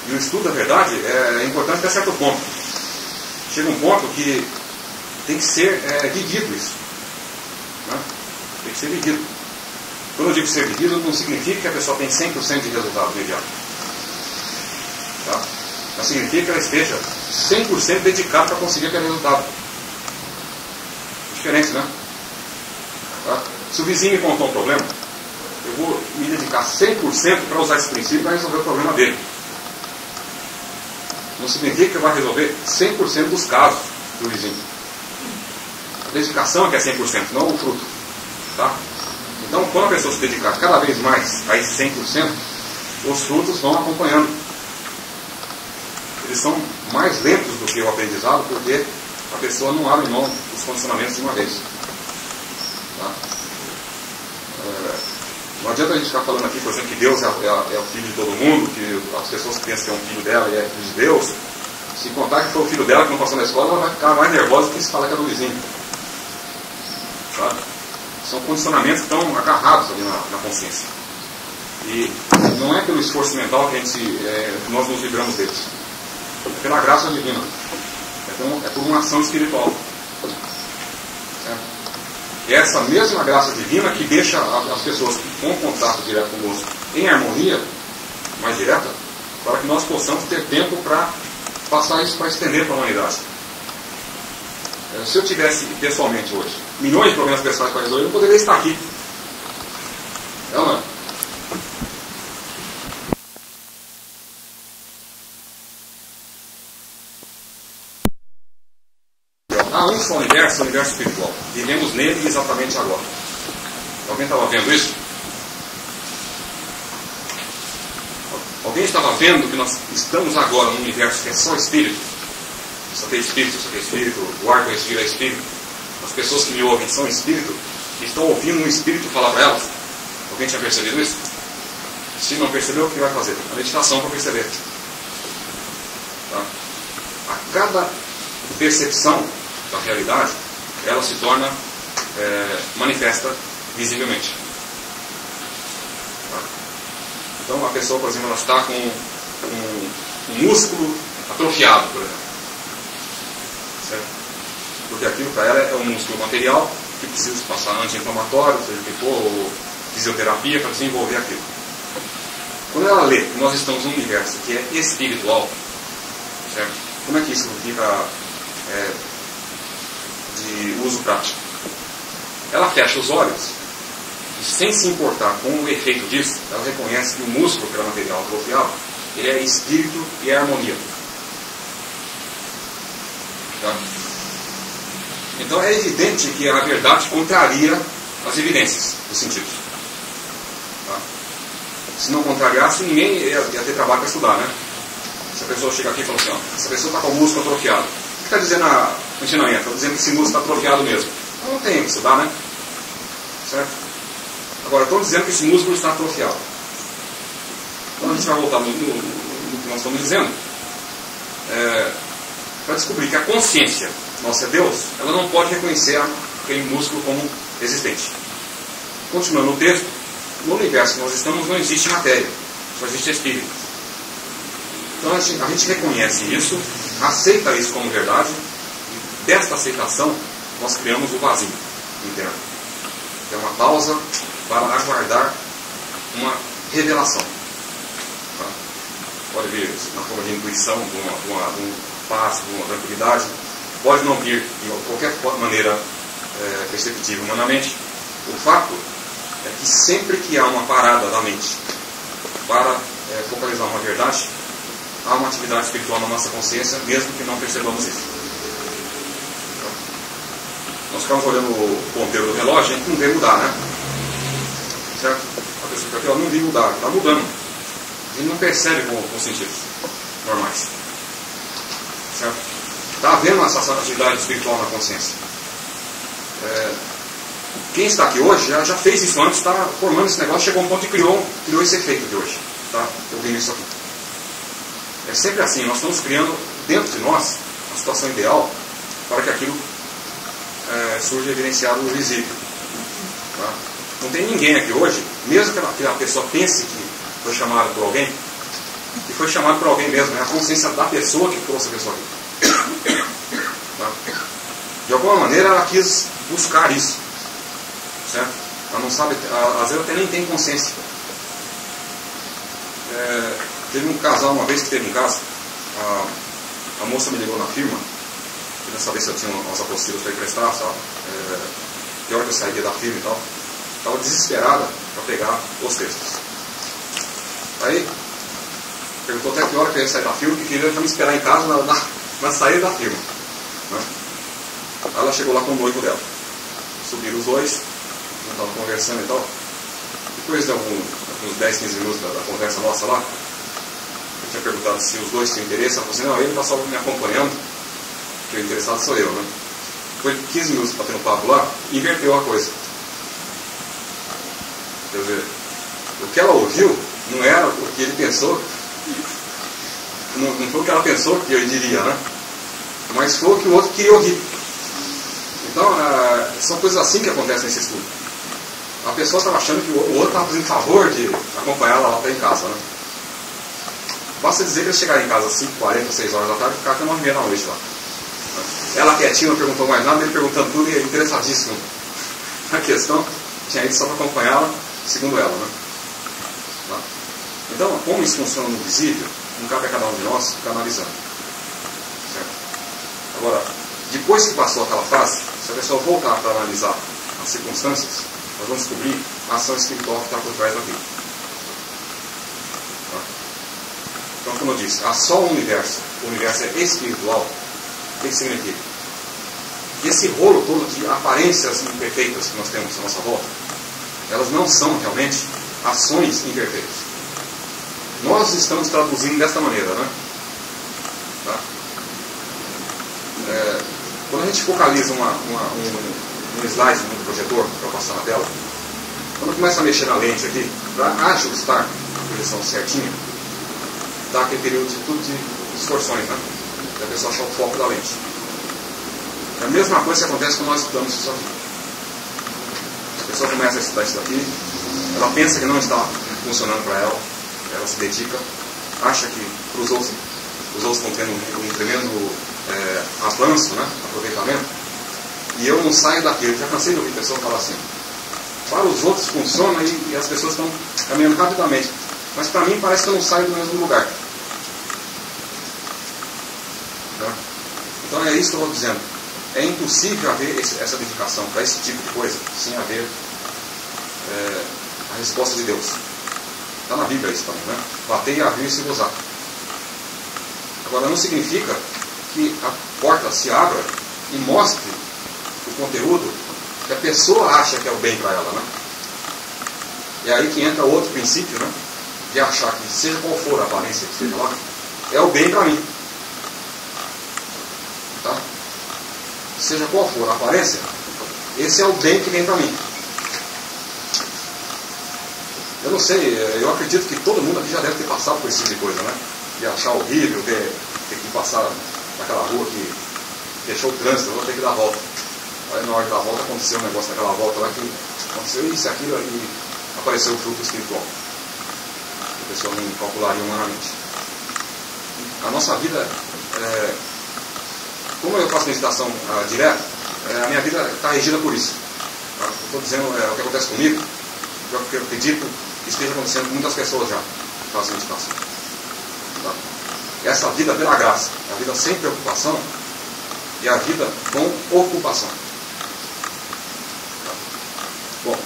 E o estudo da verdade é importante até certo ponto. Chega um ponto que tem que ser vivido isso. Né? Tem que ser vivido. Quando eu digo ser vivido, não significa que a pessoa tem 100% de resultado imediato. Tá? Mas significa que ela esteja 100% dedicada para conseguir aquele resultado. Diferente, né? Tá? Se o vizinho me contou um problema, eu vou me dedicar 100% para usar esse princípio para resolver o problema dele. Não significa que vai resolver 100% dos casos do vizinho. A dedicação é que é 100%, não o fruto. Tá? Então, quando a pessoa se dedicar cada vez mais a esse 100%, os frutos vão acompanhando. Eles são mais lentos do que o aprendizado, porque a pessoa não abre mão dos condicionamentos de uma vez. Tá? Não adianta a gente ficar falando aqui, por exemplo, que Deus é o filho de todo mundo, que as pessoas pensam que é um filho dela e é filho de Deus. Se contar que foi o filho dela que não passou na escola, ela vai ficar mais nervosa do que se fala que é do vizinho. Sabe? São condicionamentos que estão agarrados ali na consciência. E não é pelo esforço mental que nós nos livramos deles. É pela graça divina. É por uma ação espiritual. É essa mesma graça divina que deixa as pessoas com contato direto conosco em harmonia, mais direta, para que nós possamos ter tempo para passar isso, para estender para a humanidade. Se eu tivesse pessoalmente hoje milhões de problemas pessoais para resolver, eu não poderia estar aqui. É ou não é? Há um só universo, o universo espiritual. Vivemos nele exatamente agora. Alguém estava vendo isso? Alguém estava vendo que nós estamos agora num universo que é só espírito? Só tem espírito, só tem espírito, o ar conhecido é espírito. As pessoas que me ouvem são espírito, e estão ouvindo um espírito falar para elas. Alguém tinha percebido isso? Se não percebeu, o que vai fazer? A meditação para perceber. Tá? A cada percepção da realidade, ela se torna manifesta visivelmente. Tá? Então a pessoa, por exemplo, ela está com um músculo atrofiado, por exemplo. Certo? Porque aquilo para ela é um músculo material que precisa passar anti-inflamatório, seja o que for, ou fisioterapia para desenvolver aquilo. Quando ela lê que nós estamos num universo que é espiritual, certo? Como é que isso fica de uso prático? Ela fecha os olhos e, sem se importar com o efeito disso, ela reconhece que o músculo que era material atrofiado, ele é espírito e é harmonia. Tá? Então é evidente que a verdade contraria as evidências dos sentidos. Tá? Se não contrariasse, ninguém ia ter trabalho para estudar, né? Se a pessoa chega aqui e fala assim, ó, essa pessoa está com o músculo atrofiado, o que está dizendo no ensinamento? Está dizendo que esse músculo está atrofiado mesmo. Então não tem que estudar, né? Certo? Agora, estão dizendo que esse músculo está atrofiado. Então a gente vai voltar no que nós estamos dizendo. Para descobrir que a consciência, nossa é Deus, ela não pode reconhecer aquele músculo como existente. Continuando o texto, no universo que nós estamos não existe matéria, só existe espírito. Então a gente reconhece isso, aceita isso como verdade, e desta aceitação nós criamos o vazio interno. Que é uma pausa para aguardar uma revelação. Tá? Pode vir na forma de intuição, de um passo, de uma tranquilidade. Pode não vir de qualquer maneira perceptível humanamente. O fato é que sempre que há uma parada da mente para focalizar uma verdade, há uma atividade espiritual na nossa consciência, mesmo que não percebamos isso. Nós ficamos olhando o ponteiro do relógio, a gente não vê mudar, né? Certo? A pessoa fica aqui, ela não vê mudar, está mudando. A gente não percebe com os sentidos normais. Certo? Está havendo essa atividade espiritual na consciência. Quem está aqui hoje já fez isso antes, está formando esse negócio, chegou a um ponto e criou esse efeito de hoje. Tá? Eu vi isso aqui. É sempre assim, nós estamos criando dentro de nós a situação ideal para que aquilo surja evidenciado no visível. Tá? Não tem ninguém aqui hoje, mesmo que a pessoa pense que foi chamado por alguém, e foi chamado por alguém mesmo, é a consciência da pessoa que trouxe a pessoa aqui. Tá? De alguma maneira ela quis buscar isso, certo? Ela não sabe, às vezes até nem tem consciência. Teve um casal uma vez que teve em casa, a moça me ligou na firma, queria saber se eu tinha umas apostilas para emprestar, sabe? Que hora que eu sairia da firma e tal. Estava desesperada para pegar os textos. Aí, perguntou até que hora que eu ia sair da firma, que queria me esperar em casa na saída da firma. Né? Aí ela chegou lá com o noivo dela. Subiram os dois, estavam conversando e tal. Depois de uns 10, 15 minutos da conversa nossa lá, eu tinha perguntado se os dois tinham interesse. Ela falou assim: não, ele está só me acompanhando, que o interessado sou eu, né? Foi 15 minutos batendo um papo lá, e inverteu a coisa. Quer dizer, o que ela ouviu não era o que ele pensou, não foi o que ela pensou que eu diria, né? Mas foi o que o outro queria ouvir. Então, são coisas assim que acontecem nesse estudo. A pessoa estava achando que o outro estava fazendo favor de acompanhá-la lá até em casa, né? Basta dizer que eles chegaram em casa às 5h40, 6 horas da tarde e ficaram até 9h30 da noite lá. Ela quietinha, não perguntou mais nada, ele perguntando tudo e interessadíssimo na questão. Tinha ido só para acompanhá-la, segundo ela, né? Tá? Então, como isso funciona no visível, não cabe a cada um de nós ficar analisando. Certo? Agora, depois que passou aquela fase, se a pessoa voltar para analisar as circunstâncias, nós vamos descobrir a ação espiritual que está por trás daquilo. Tá? Então, como eu disse, há só o universo é espiritual. O que significa? Esse rolo todo de aparências imperfeitas que nós temos à nossa volta, elas não são realmente ações imperfeitas. Nós estamos traduzindo desta maneira, né? Tá? Quando a gente focaliza um slide no projetor para passar na tela, quando começa a mexer na lente aqui, para ajustar a posição certinha, dá aquele período de distorções, né? Da pessoa achar o foco da lente. É a mesma coisa que acontece quando nós estudamos isso aqui. A pessoa começa a estudar isso daqui, ela pensa que não está funcionando para ela, ela se dedica, acha que os outros estão tendo um tremendo avanço, né? Aproveitamento, e eu não saio daquilo. Já cansei de ouvir pessoas falar assim: para os outros funciona e as pessoas estão caminhando rapidamente, mas para mim parece que eu não saio do mesmo lugar. Tá? Então é isso que eu estou dizendo. É impossível haver essa dedicação para esse tipo de coisa sem haver a resposta de Deus. Está na Bíblia isso também, né? Batei, abrir-se e gozar. Agora, não significa que a porta se abra e mostre o conteúdo que a pessoa acha que é o bem para ela, né? É aí que entra outro princípio, né? De achar que, seja qual for a aparência que seja lá, é o bem para mim. Tá? Seja qual for a aparência, esse é o bem que vem para mim. Eu não sei, eu acredito que todo mundo aqui já deve ter passado por esse tipo de coisa, né? De achar horrível, ter que passar naquela rua que fechou o trânsito, eu vou ter que dar a volta. Aí na hora de dar a volta aconteceu um negócio naquela volta lá que aconteceu isso, aquilo, e apareceu o fruto espiritual. A pessoa não calcularia humanamente. A nossa vida, como eu faço meditação direta, a minha vida está regida por isso. Tá? Eu estou dizendo o que acontece comigo, porque eu acredito que esteja acontecendo com muitas pessoas já que fazem meditação. Tá? Essa vida pela graça, a vida sem preocupação e a vida com ocupação. Tá? Bom,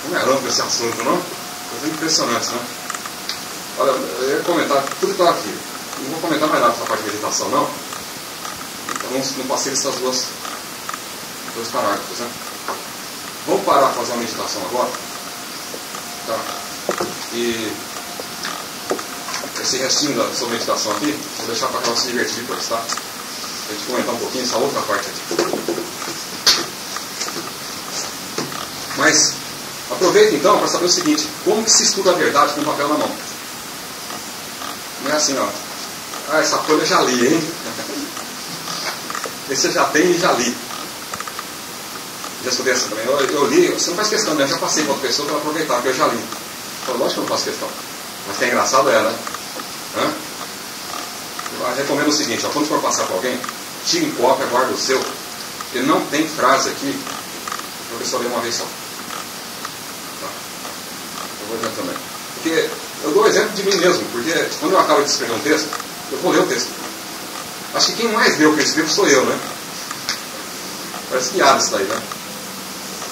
como é amplo esse assunto, não? Coisa impressionante, né? Olha, eu ia comentar tudo que está aqui. Não vou comentar mais nada dessa parte de meditação, não. Então não passei esses dois parágrafos, né? Vamos parar para fazer uma meditação agora. Tá? E esse restinho da sua meditação aqui, vou deixar para ela se divertir depois, tá? A gente comentar um pouquinho essa outra parte aqui. Mas Aproveita então para saber o seguinte: como que se estuda a verdade com o papel na mão? Não é assim, ó. Ah, essa folha eu já li, hein? Esse eu já tenho e já li. Já escutei assim também. Eu li, você não faz questão, né? Eu já passei para outra pessoa para aproveitar, porque eu já li. Eu, lógico que eu não faço questão. Mas que é engraçado é, né? Eu recomendo o seguinte, ó, quando for passar para alguém, tire em cópia, guarda o seu, porque não tem frase aqui, o professor lê uma vez só. Tá? Eu vou ler também. Porque eu dou o exemplo de mim mesmo, porque quando eu acabo de escrever um texto, eu vou ler o texto. Acho que quem mais lê o que eu escrevo sou eu, né? Parece piada isso daí, né?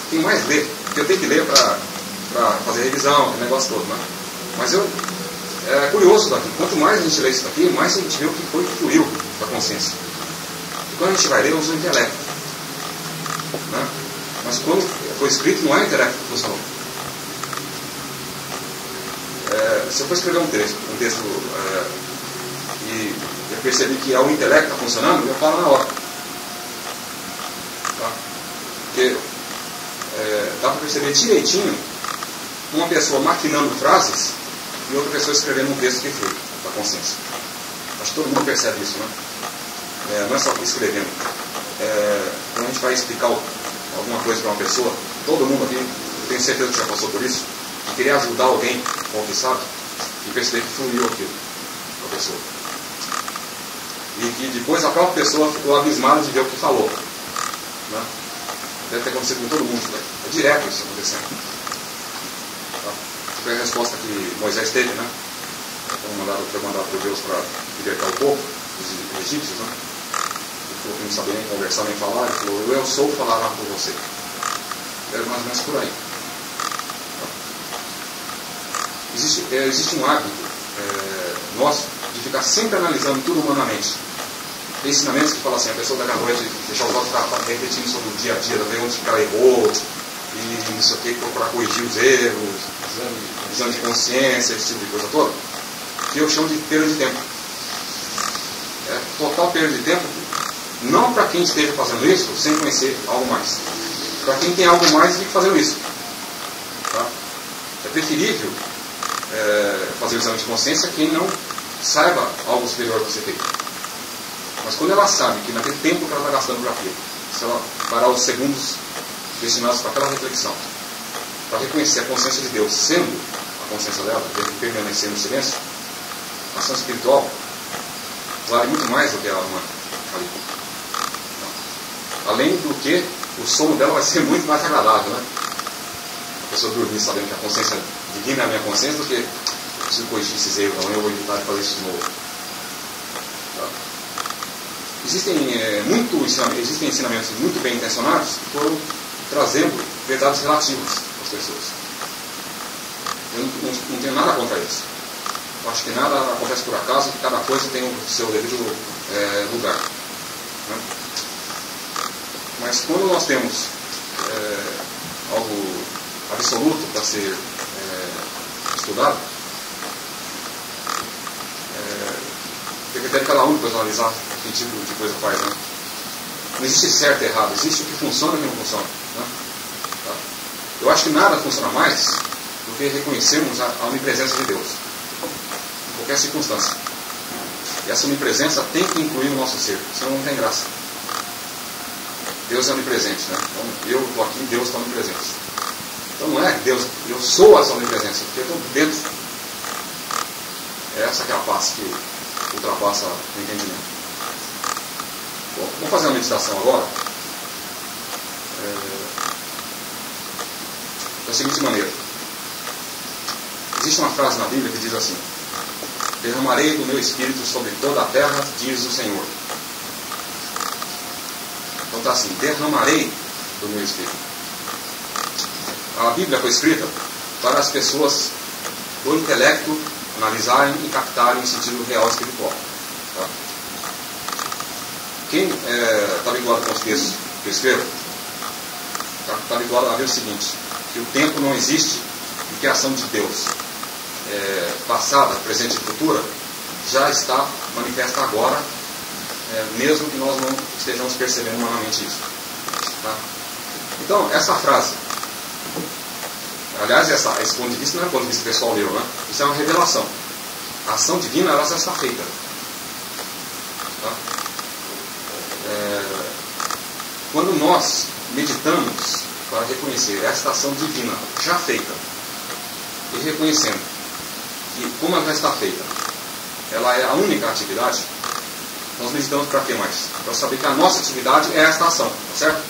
Quem mais lê, porque eu tenho que ler para fazer revisão, aquele negócio todo, né? Mas é curioso daqui, quanto mais a gente lê isso daqui, mais a gente vê o que foi que fluiu da consciência. E quando a gente vai ler, usa o intelecto. Né? Mas quando foi escrito, não é o intelecto que funcionou. Se eu for escrever um texto e eu percebi que é o intelecto que está funcionando, eu falo na hora. Tá? Porque dá para perceber direitinho uma pessoa maquinando frases e outra pessoa escrevendo um texto que foi da consciência. Acho que todo mundo percebe isso, né? Não é só escrevendo. Quando a gente vai explicar alguma coisa para uma pessoa, todo mundo aqui, eu tenho certeza que já passou por isso, de querer ajudar alguém com o que sabe e perceber que fluiu aquilo para a pessoa. E que depois a própria pessoa ficou abismada de ver o que falou. Né? Deve ter acontecido com todo mundo. Né? É direto isso acontecendo. Tá? Foi a resposta que Moisés teve, né? Foi mandado por Deus para libertar o povo, os egípcios, né? Ele falou que não sabia nem conversar nem falar. Ele falou: eu sou falará por você. Era mais ou menos por aí. Tá? Existe um hábito nosso de ficar sempre analisando tudo humanamente. Tem ensinamentos que falam assim: a pessoa daqui à noite deixar os outros refletindo sobre o dia a dia, ver onde ela errou, e não sei o que, procurar corrigir os erros, exame de consciência, esse tipo de coisa toda, que eu chamo de perda de tempo. Total perda de tempo, não para quem esteja fazendo isso sem conhecer algo mais. Para quem tem algo mais e fica fazendo isso. Tá? É preferível fazer o exame de consciência quem não saiba algo superior que você tem. Mas quando ela sabe que naquele tempo que ela está gastando para aquilo, se ela parar os segundos destinados para aquela reflexão, para reconhecer a consciência de Deus sendo a consciência dela, deve permanecer no silêncio, a ação espiritual vale muito mais do que a humana ali. Além do que, o sono dela vai ser muito mais agradável, né? A pessoa dormir sabendo que a consciência divina é a minha consciência, do que eu preciso corrigir esses erros, não, eu vou evitar de fazer isso de novo. Tá? Existem ensinamentos muito bem intencionados que foram trazendo verdades relativas às pessoas. Eu não tenho nada contra isso. Eu acho que nada acontece por acaso, que cada coisa tem o seu devido lugar. Né? Mas quando nós temos algo absoluto para ser estudado, tem que ter cada um para analisar que tipo de coisa faz. Né? Não existe certo e errado, existe o que funciona e o que não funciona. Né? Tá? Eu acho que nada funciona mais do que reconhecermos a onipresença de Deus em qualquer circunstância. E essa onipresença tem que incluir no nosso ser, senão não tem graça. Deus é onipresente, né? Então, eu estou aqui, Deus está onipresente. Então não é Deus, eu sou essa onipresença, porque eu estou dentro. É essa que é a paz que ultrapassa o entendimento. Bom, vamos fazer uma meditação agora. Da seguinte maneira. Existe uma frase na Bíblia que diz assim: derramarei do meu espírito sobre toda a terra, diz o Senhor. Então está assim: derramarei do meu espírito. A Bíblia foi escrita para as pessoas do intelecto analisarem e captarem o sentido real espiritual. Tá? Quem está vinculado com os textos que eu escrevo, está vinculado a ver o seguinte: que o tempo não existe e que a ação de Deus, passada, presente e futura, já está manifesta agora, mesmo que nós não estejamos percebendo humanamente isso. Tá? Então, essa frase, Aliás, esse ponto de vista não é um ponto de vista pessoal meu, né? Isso é uma revelação. A ação divina, ela já está feita. Tá? Quando nós meditamos para reconhecer esta ação divina já feita, e reconhecendo que, como ela já está feita, ela é a única atividade, nós meditamos para quê mais? Para saber que a nossa atividade é esta ação, tá certo?